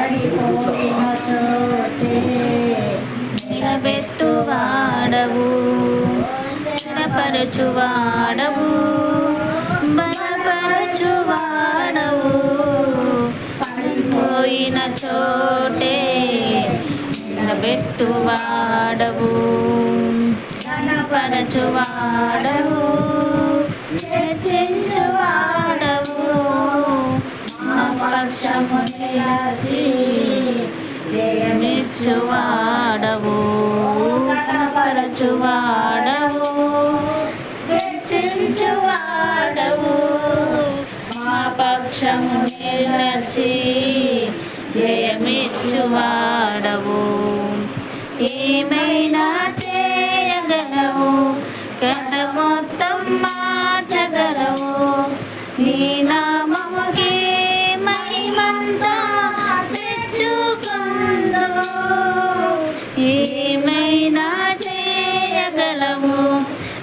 పడిపోయిన చోటే నిలబెట్టువాడవు, స్థిరపరచువాడవు, బలపరచువాడవు. పడిపోయిన చోటే నిలబెట్టువాడవు, ఘనపరచువాడవు, హెచ్చించువాడవు. మా పక్షము నిలసి జయమిచ్చువాడవు, ఘనపరచువాడవు, హెచ్చించువాడవు. మా పక్షము నిలచి జయమిచ్చువాడవు. ఏమైనా చేయగలవు, కథ మొత్తం మార్చగలవు. నీ నామముకే మహిమంతా తెచ్చుకుందువు. ఏమైనా చేయగలవు,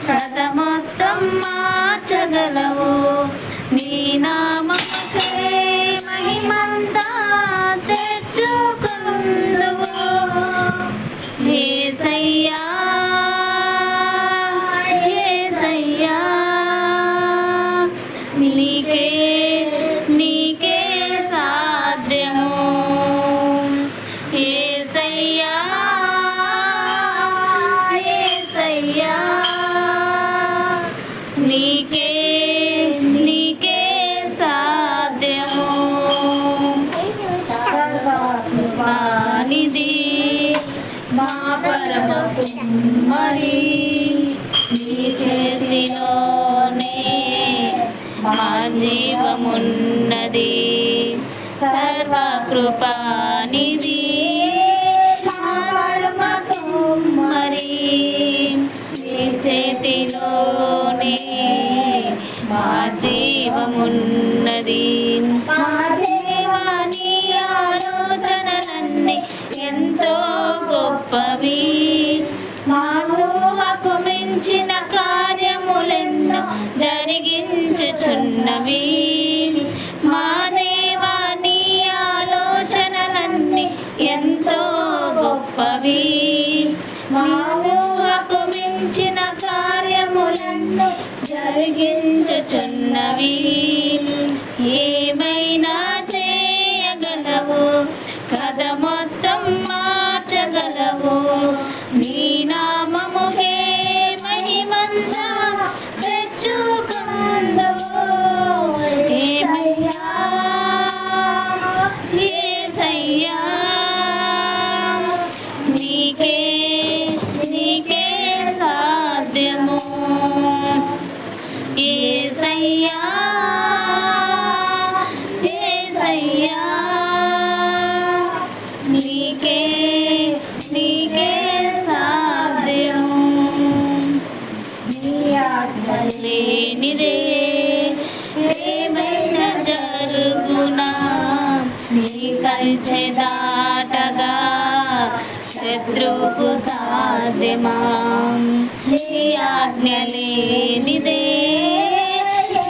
కథ మొత్తం మార్చగలవు. నీ నామముకే మహిమంతా తెచ్చుకుందువు. యేసయ్యా యేసయ్యా, నీకే నీకే సాధ్యము. యేసయ్యా యేసయ్యా, నీకే నీకే సాధ్యము. సర్వకృపానిధి మా పరమ కుమ్మరి, నీ చేతిలోనే మా జీవమున్నది. సర్వకృపానిధి మా పరమ కుమ్మరి, నీ చేతిలోనే మా జీవమున్నది. మా దేవా, నీ ఆలోచనలన్నీ ఎంతో గొప్పవి. మా ఊహకు మించిన కార్యములెన్నో జరిగించుచున్నవి. మా దేవా, నీ ఆలోచనలన్నీ ఎంతో గొప్పవి. మా ఊహకు మించిన కార్యములెన్నో జరిగించుచున్నవి. ఏమైనా చేయగలవు, కథ మొత్తం మార్చగలవు. నీ నామముకే మహిమంతా తెచ్చుకుందువు. యేసయ్యా యేసయ్యా, నీకే నీకే సాధ్యము. యేసయ్యా యేసయ్యా, నీకే నీకే సాధ్యము. నీ ఆజ్ఞ లేనిదే ఏమైనా జరుగునా. నీ కంచె దాటగా శత్రువుకు సాధ్యమా. నీ ఆజ్ఞ లేనిదే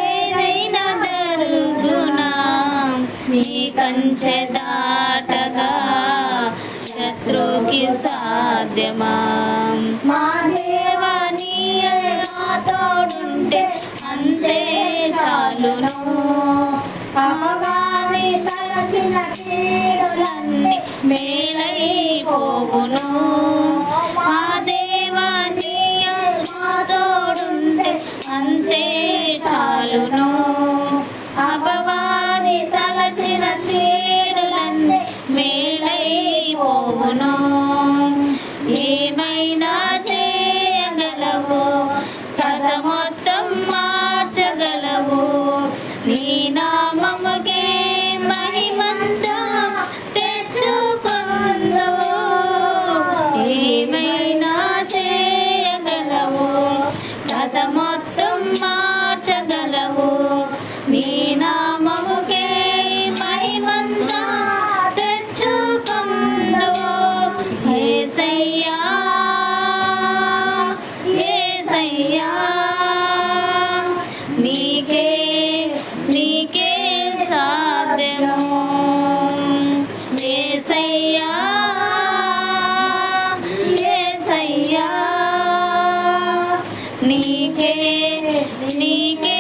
ఏదైనా జరుగునా. నీ కంచె దాటగా శత్రువుకి సాధ్యమా. మా దేవా, నీ తోడుంటే అంతే చాలును. అపవాది తలచిన కీడులన్నీ మేలైపోవును. మా దేవా, నీ తోడుంటే అంతే చాలును. అపవాది తలచిన కీడులన్నీ మేలైపోవును. ఏమైనా చేయగలవు, కథ మొత్తం మార్చగలవు. నీ నామముకే మహిమంతా తెచ్చుకుందువు. ఏమైనా నీకే నీకే